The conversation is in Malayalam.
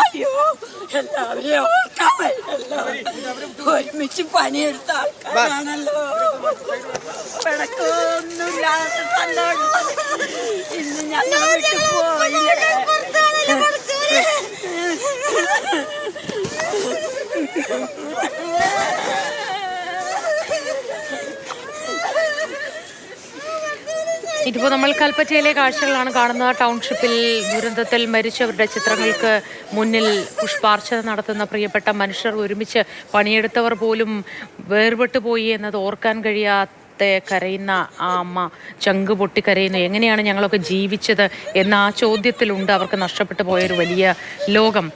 അയ്യോ എല്ലാവരെയും ഒരുമിച്ച് പണിയെടുത്ത ആൾക്കാരാണല്ലോ. പിണക്കൊന്നുമില്ലാത്ത സന്തോഷം ഇന്ന് ഞങ്ങൾ വിട്ടു പോയില്ലേ. ഇതിപ്പോൾ നമ്മൾ കൽപ്പറ്റയിലെ കാഴ്ചകളാണ് കാണുന്നത്. ടൗൺഷിപ്പിൽ ദുരന്തത്തിൽ മരിച്ചവരുടെ ചിത്രങ്ങൾക്ക് മുന്നിൽ പുഷ്പാർച്ചന നടത്തുന്ന പ്രിയപ്പെട്ട മനുഷ്യർ, ഒരുമിച്ച് പണിയെടുത്തവർ പോലും വേർപെട്ടു പോയി എന്നത് ഓർക്കാൻ കഴിയാത്ത കരയുന്ന ആ അമ്മ ചങ്ക് പൊട്ടി കരയുന്നു. എങ്ങനെയാണ് ഞങ്ങളൊക്കെ ജീവിച്ചത് എന്ന ആ ചോദ്യത്തിലുണ്ട് അവർക്ക് നഷ്ടപ്പെട്ടു പോയൊരു വലിയ ലോകം.